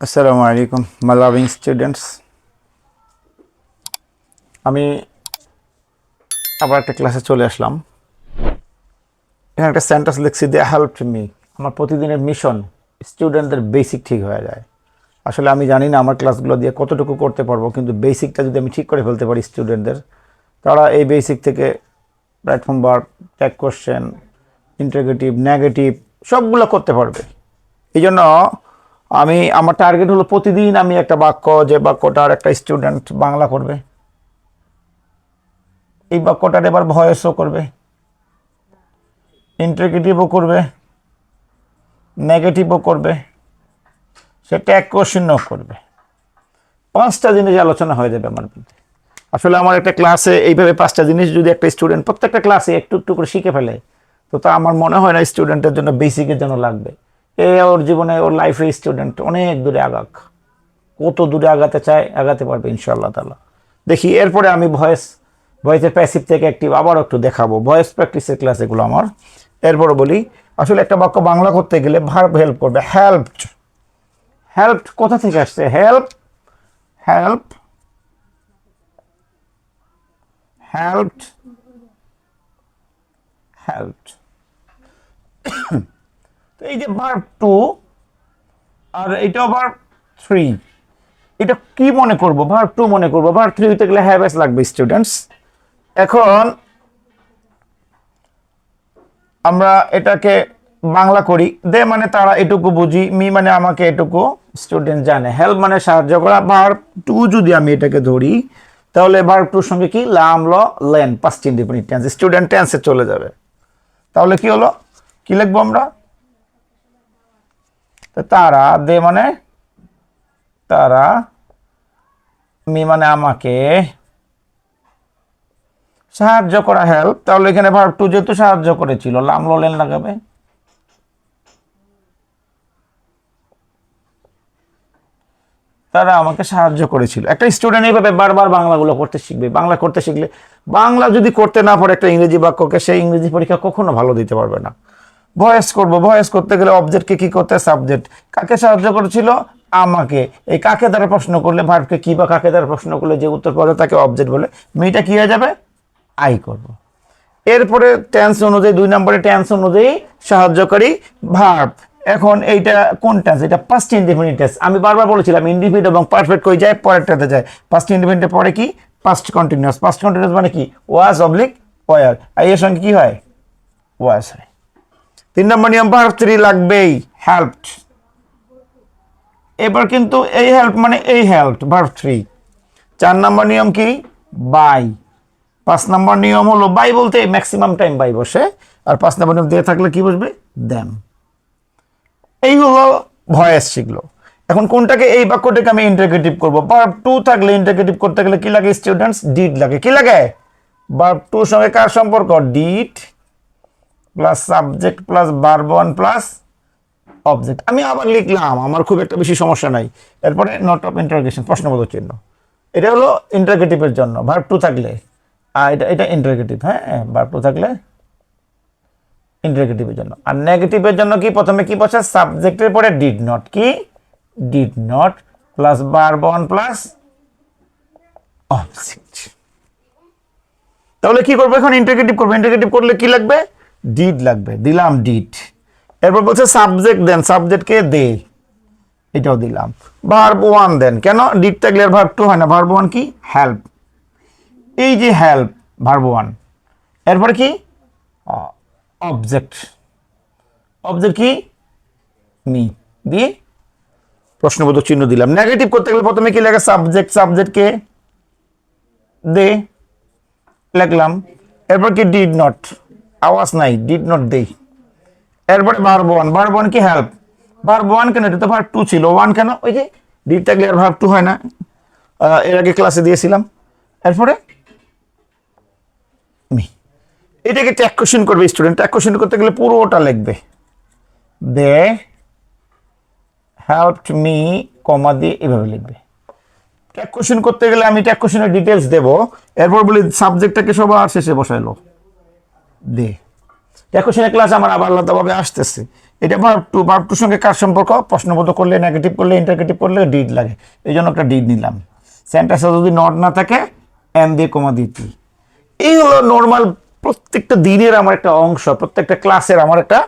আসসালামু আলাইকুম my loving students. আমি আবার একটা ক্লাসে চলে আসলাম। এখানে একটা সেন্টেন্স লিখছি, দে হেল্পড মি। আমার প্রতিদিনের মিশন স্টুডেন্টদের বেসিক ঠিক হয়ে যায়। আসলে আমি জানি না আমার ক্লাসগুলো দিয়ে কতটুকু করতে পারবো, কিন্তু বেসিকটা যদি আমি ঠিক করে ফেলতে পারি স্টুডেন্টদের, তারা এই বেসিক থেকে platform work, tag question, interrogative, negative সবগুলো করতে পারবে। এই জন্য আমার টার্গেট হলো প্রতিদিন আমি একটা বাক্য, যে বাক্যটার একটা স্টুডেন্ট বাংলা করবে, এই বাক্যটার এবার ভয়েসও করবে, ইন্টারোগেটিভও করবে, নেগেটিভও করবে, সে ট্যাগ কোশ্চেনও করবে। 5টা জিনিস আলোচনা হয়ে যাবে আমার মধ্যে। আসলে আমার একটা ক্লাসে এইভাবে 5টা জিনিস যদি একটা স্টুডেন্ট প্রত্যেকটা ক্লাসে একটু একটু করে শিখে ফেলে, তো তা আমার মনে হয় না স্টুডেন্টের জন্য বেসিকের জন্য লাগবে। ওর জীবনে, ওর লাইফে স্টুডেন্ট অনেক দূরে আগাক, কত দূরে আগাতে চায় আগাতে পারবে ইনশাআল্লাহ তাআলা। দেখি এরপরে আমি ভয়েসের প্যাসিভ থেকে অ্যাক্টিভ আবার একটু দেখাবো, ভয়েস প্র্যাকটিসের ক্লাস এগুলো আমার। এরপরে বলি, আসলে একটা বাক্য বাংলা করতে গেলে ভার্ব হেল্প করবে। হেল্পড, হেল্পড কোথা থেকে আসছে? Help, help, helped, helped. তো এই যে ভার্ব টু আর এইটাও ভার্ব থ্রি, এটা কি মনে করবো? ভার্ব টু মনে করবো। ভার্ব থ্রি হইতে গেলে হ্যাভ এস লাগবে স্টুডেন্টস। এখন আমরা এটাকে বাংলা করি। দে মানে তারা, এটুকু বুঝি। মি মানে আমাকে, এটুকু স্টুডেন্ট জানে। হেল্প মানে সাহায্য করা। ভার্ব টু যদি আমি এটাকে ধরি, তাহলে ভার্ব টুর সঙ্গে কি লাম ল লেন পাস্ট ইনডিফিনিট টেন্স, স্টুডেন্ট টেন্সে চলে যাবে। তাহলে কি হলো? কি লিখবো আমরা? তারা, দে মানে তারা, মি মানে আমাকে, সাহায্য করা হেল্প। তাহলে এখানে ভার্ব টু যেহেতু সাহায্য করেছিল, লাম ল লেন লাগাবে। তারা আমাকে সাহায্য করেছিল। একটা স্টুডেন্ট এইভাবে বারবার বাংলাগুলো করতে শিখবে। বাংলা করতে শিখলে, বাংলা যদি করতে না পারে একটা ইংরেজি বাক্যকে, সেই ইংরেজি পরীক্ষা কখনো ভালো দিতে পারবে না। ভয়েস করব, ভয়েস করতে গেলে অবজেক্টকে কি করতে? সাবজেক্ট। কাকে সাহায্য করেছিল? আমাকে। এই কাকে দ্বারা প্রশ্ন করলে, ভার্বকে কি বা কাকে দ্বারা প্রশ্ন করলে যে উত্তর পাওয়া যায় তাকে অবজেক্ট বলে। মেয়েটা কি হয়ে যাবে? আই করব। এরপরে টেন্স অনুযায়ী, 2 নম্বরে টেন্স অনুযায়ী সাহায্যকারী ভার্ব। এখন এইটা কোন টেন্স? এটা পাস্ট ইনডিফিনিট টেন্স। আমি বারবার বলেছিলাম ইনডিফিনিট এবং পারফেক্ট কই যায়? পরেরটাতে যায়। পাস্ট ইনডিফিনিটের পরে কি? Past continuous. পাস্ট কন্টিনিউয়াস মানে কি? ওয়াজ অবলিক ওয়ার। আর এর সঙ্গে কি হয়? ওয়াজ হয়। 3 নম্বর নিয়ম, ভার্ব থ্রি লাগবেই। হেল্পড। এবার কিন্তু এই হেল্প মানে এই হেল্পড, ভার্ব থ্রি। 4 নম্বর নিয়ম কি? বাই। 5 নম্বর নিয়ম হলো, বাই বলতে ম্যাক্সিমাম টাইম বাই বসে। আর 5 নম্বর নিয়ম দিয়ে থাকলে কি বসবে? দেম। এই হলো ভয়েস শিখলো। এখন কোনটাকে, এই বাক্যটাকে আমি ইন্টারোগেটিভ করবো। ভার্ব টু থাকলে ইন্টারোগেটিভ করতে গেলে কি লাগে স্টুডেন্টস? ডিড লাগে। কি লাগে? ভার্ব টুর সঙ্গে কার সম্পর্ক? Did plus subject plus verb one plus object. আমি আবার লিখলাম, আমার খুব একটা বেশি সমস্যা নাই। এরপরে নট অফ ইন্টারোগেশন, প্রশ্নবোধক চিহ্ন। এটা হলো ইন্টারোগেটিভের জন্য, ভার্ব টু থাকলে। আর এটা এটা ইন্টারোগেটিভ। হ্যাঁ, ভার্ব টু থাকলে ইন্টারোগেটিভের জন্য। আর নেগেটিভের জন্য কি? প্রথমে কি বসে? সাবজেক্টের পরে ডিড নট। কি? Did not plus verb one plus object. তাহলে কি করবো? এখন ইন্টারোগেটিভ করবো। ইন্টারোগেটিভ করলে কি লাগবে? ডিড লাগবে। দিলাম ডিড। এরপর বলছে সাবজেক্ট দেন, সাবজেক্টকে দে, এটাও দিলাম। ভার্ব ওয়ান দেন। কেন? ডিড থাকলে আর ভার্ব টু হয় না। ভার্ব ওয়ান কি? হেল্প। এই যে হেল্প, ভার্ব ওয়ান। এরপরে কি? অবজেক্ট। অবজেক্ট কি? মি। দিয়ে প্রশ্নবোধক চিহ্ন দিলাম। নেগেটিভ করতে গেলে প্রথমে কি লাগে? সাবজেক্ট, সাবজেক্টকে দে লিখলাম। এরপর কি? ডিড নট, আওয়াজ নাই, ডিড নট দে। এরপরে ভার্ব ওয়ান। ভার্ব ওয়ান কি? হেল্প। ভার্ব ওয়ান কেন? এটা তো ভার্ব টু ছিল। ওয়ান কেন? ওই যে ডিড থাকলে আর ভার্ব টু হয় না, এর আগে ক্লাসে দিয়েছিলাম। এরপরে মি। এটাকে ট্যাগ কোশ্চেন করবে স্টুডেন্ট। ট্যাগ কোশ্চেন করতে গেলে পুরোটা লিখবে। দে হেল্পড মি, কমা দিয়ে এভাবে লিখবে। ট্যাগ কোশ্চেন করতে গেলে আমি ট্যাগ কোশ্চেনের ডিটেলস দেবো। এরপর বলি সাবজেক্টটাকে সবার শেষে বসাইলো দে। কোশ্চেনের ক্লাস আমার আবার আলাদাভাবে আসতেছে। এটা ভার্ব টুর সঙ্গে কার সম্পর্ক, প্রশ্নবোধক করলে, নেগেটিভ করলে, ইন্টারগেটিভ করলে ডিড লাগে, এই জন্য একটা ডিড নিলাম। সেন্টেন্সে যদি নট না থাকে এন দিয়ে কমা দিতি। এই হলো নর্মাল প্রত্যেকটা দিনের আমার একটা অংশ, প্রত্যেকটা ক্লাসের আমার একটা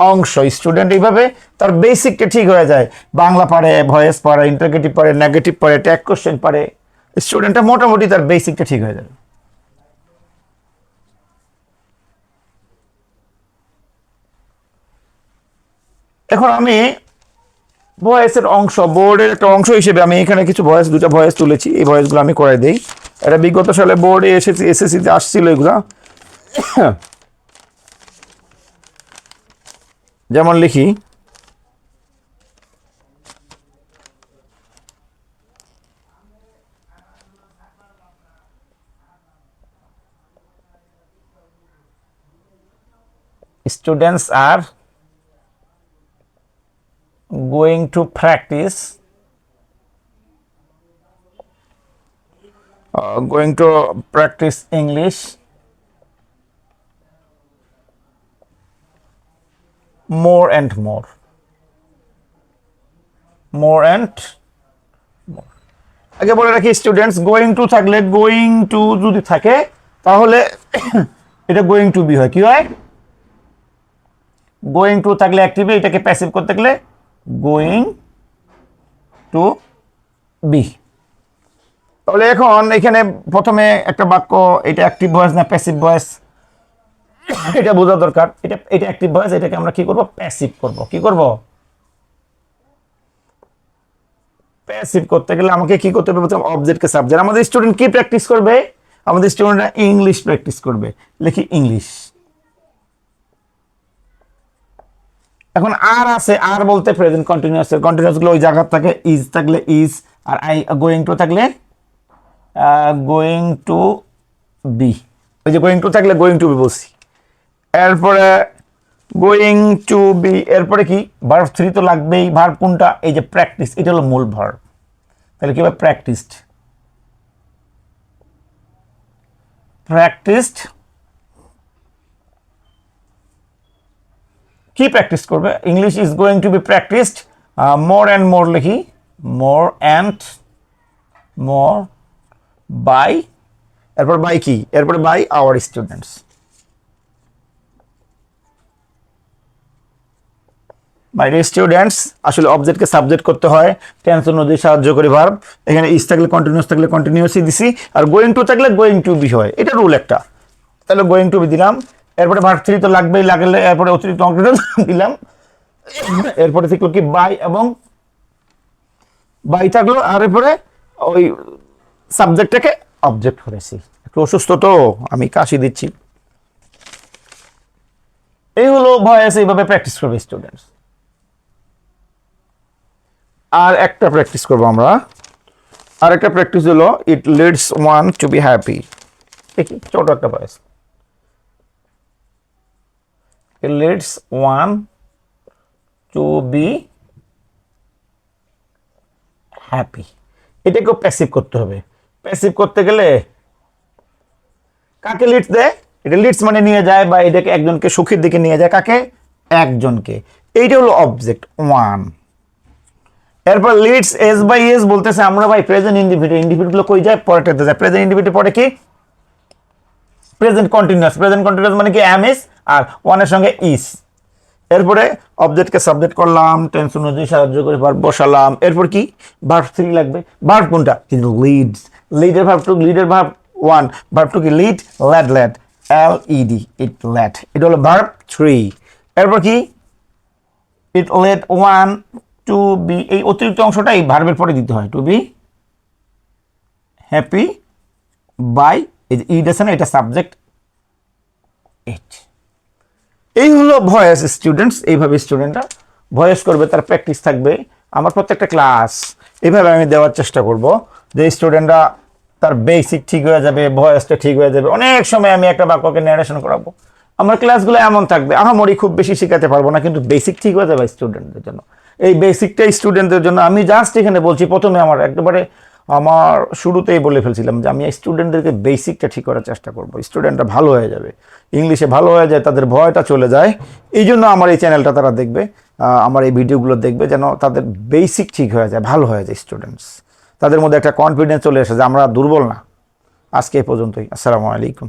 অংশ। স্টুডেন্ট এইভাবে তার বেসিকটা ঠিক হয়ে যায়। বাংলা পারে, ভয়েস পারে, ইন্টারগেটিভ পারে, নেগেটিভ পারে, ট্যাগ কোশ্চেন পারে, স্টুডেন্টটা মোটামুটি তার বেসিকটা ঠিক হয়ে যাবে। এখন আমি ভয়েসের অংশ, বোর্ডের একটা অংশ হিসেবে আমি এখানে কিছু ভয়েস, দুটা ভয়েস তুলেছি, এই ভয়েসগুলো আমি করে দেই। এটা বিগত সালে বোর্ডে এসেছি, এসএসসিতে আসছিল এগুলো। যেমন লিখি, students are going to practice English more and more. আগে বলে রাখি, স্টুডেন্টস গোয়িং টু থাকলে, গোয়িং টু যদি থাকে তাহলে এটা গোয়িং টু বি হয়। কি হয়? গোয়িং টু থাকলে অ্যাক্টিভ, এটাকে প্যাসিভ করতে গেলে গোয়িং টু বি। তাহলে এখন এখানে প্রথমে একটা বাক্য, এটা অ্যাক্টিভ ভয়েস না প্যাসিভ ভয়েস, এটা বোঝা দরকার। এটা অ্যাক্টিভ ভয়েস, এটাকে আমরা কি করব? প্যাসিভ করব। কি করব? প্যাসিভ করতে গেলে আমাকে কি করতে হবে? অবজেক্টকে সাবজেক্ট। আমাদের স্টুডেন্ট কি প্র্যাকটিস করবে? আমাদের স্টুডেন্টরা ইংলিশ প্র্যাকটিস করবে। লিখি ইংলিশ। এখন আর আছে, আর বলতে প্রেজেন্ট কন্টিনিউয়াস, কন্টিনিউয়াস গুলো ওই জায়গা থাকে, ইজ থাকলে ইজ, আর আই গোয়িং টু থাকলে গোয়িং টু বি। ওই যে গোয়িং টু থাকলে গোয়িং টু বি বলছি। এরপরে গোয়িং টু বি, এরপরে কি ভার্ব 3 তো লাগবেই। ভার্ব কোনটা? এই যে প্র্যাকটিস, এটা হলো মূল ভার্ব। তাহলে কি হবে? প্র্যাকটিসড। কি প্র্যাকটিস করবে? English is going to be practised more and more. লিখি মোর অ্যান্ড মোর বাই, এরপর বাই কি? এরপরে by our students. By students আসলে অবজেক্টকে সাবজেক্ট করতে হয়, টেন্স অনুযায়ী সাহায্য করে ভার্ব। এখানে ইজ থাকলে কন্টিনিউয়াস, থাকলে কন্টিনিউয়াসই দিছি, আর গোয়িং টু থাকলে গোয়িং টু বি হয়। এটা রুল একটা। তাহলে গোয়িং টু বি দিলাম। এরপরে ভার্ব 3 তো লাগবেই, লাগলে এরপরে অতিরিক্ত অংশটা দিলাম। এরপরে থাকলো কি? বাই, এবং বাই থাকলো, আর এরপরে ওই সাবজেক্টটাকে অবজেক্ট করেছি। একটু অসুস্থ তো, আমি কাশি দিচ্ছি। এই হলো ভয়েস, এইভাবে প্র্যাকটিস করবে স্টুডেন্টস। আর একটা প্র্যাকটিস করবো আমরা। আর একটা প্র্যাকটিস হলো it leads one to be happy. দেখি ছোট একটা voice. It leads one to be happy. এটাকেও প্যাসিভ করতে হবে। প্যাসিভ করতে গেলে কাকে লিডস দেয়? এটা লিডস মানে নিয়ে যায়, বা এটাকে একজনকে সুখের দিকে নিয়ে যায়। কাকে? একজনকে। এইটা হলো অবজেক্ট ওয়ান। এরপর লিডস এস বাই এস বলতেছে আমরা ভাই প্রেজেন্ট ইন্ডিভিজুয়াল, ইন্ডিভিজুয়াল কই যায়? পরেরটাতে যায়। প্রেজেন্ট ইন্ডিভিজুয়াল পরে কি? Present continuous. প্রেজেন্ট কন্টিনিউয়াস মানে কি? এম এস আর ওয়ানের সঙ্গে ইস। এরপরে অবজেক্টকে সাবজেক্ট করলাম, টেন্স অনুযায়ী সাহায্য করে ভার্ব বসালাম। এরপর কি? ভার্ব 3 লাগবে। ভার্ব কোনটা? কিন্তু লিডস। লিডের ভার্ব টু, লিডের ভার্ব 1, ভার্ব টু কি? Lead, led, led, L E D, it led. এটা হলো ভার্ব 3। এরপর কি? It led one to be. এই অতিরিক্ত অংশটা এই ভার্বের পরে দিতে হয়। টু বি হ্যাপি বাই, এই যে ইড আছে না, এটা সাবজেক্ট ইট। এই হলো ভয়েস স্টুডেন্টস। এইভাবে স্টুডেন্টরা ভয়েস করবে, তার প্র্যাকটিস থাকবে। আমার প্রত্যেকটা ক্লাস এইভাবে আমি দেওয়ার চেষ্টা করব, যে স্টুডেন্টরা তার বেসিক ঠিক হয়ে যাবে, ভয়েসটা ঠিক হয়ে যাবে। অনেক সময় আমি একটা বাক্যকে ন্যারেশন করাবো, আমার ক্লাসগুলো এমন থাকবে, আহামরি খুব বেশি শেখাতে পারবো না, কিন্তু বেসিক ঠিক হয়ে যাবে স্টুডেন্টদের জন্য। এই বেসিকটা স্টুডেন্টদের জন্য আমি জাস্ট এখানে বলছি, প্রথমে আমার একেবারে আমার শুরুতেই বলে ফেলছিলাম যে আমি স্টুডেন্টদেরকে বেসিকটা ঠিক করার চেষ্টা করব, স্টুডেন্টরা ভালো হয়ে যাবে, ইংলিশে ভালো হয়ে যায়, তাদের ভয়টা চলে যায়। এই জন্য আমার এই চ্যানেলটা তারা দেখবে, আমার এই ভিডিওগুলো দেখবে, যেন তাদের বেসিক ঠিক হয়ে যায়, ভালো হয়ে যায় স্টুডেন্টস, তাদের মধ্যে একটা কনফিডেন্স চলে আসে যে আমরা দুর্বল না। আজকে এই পর্যন্তই। আসসালামু আলাইকুম।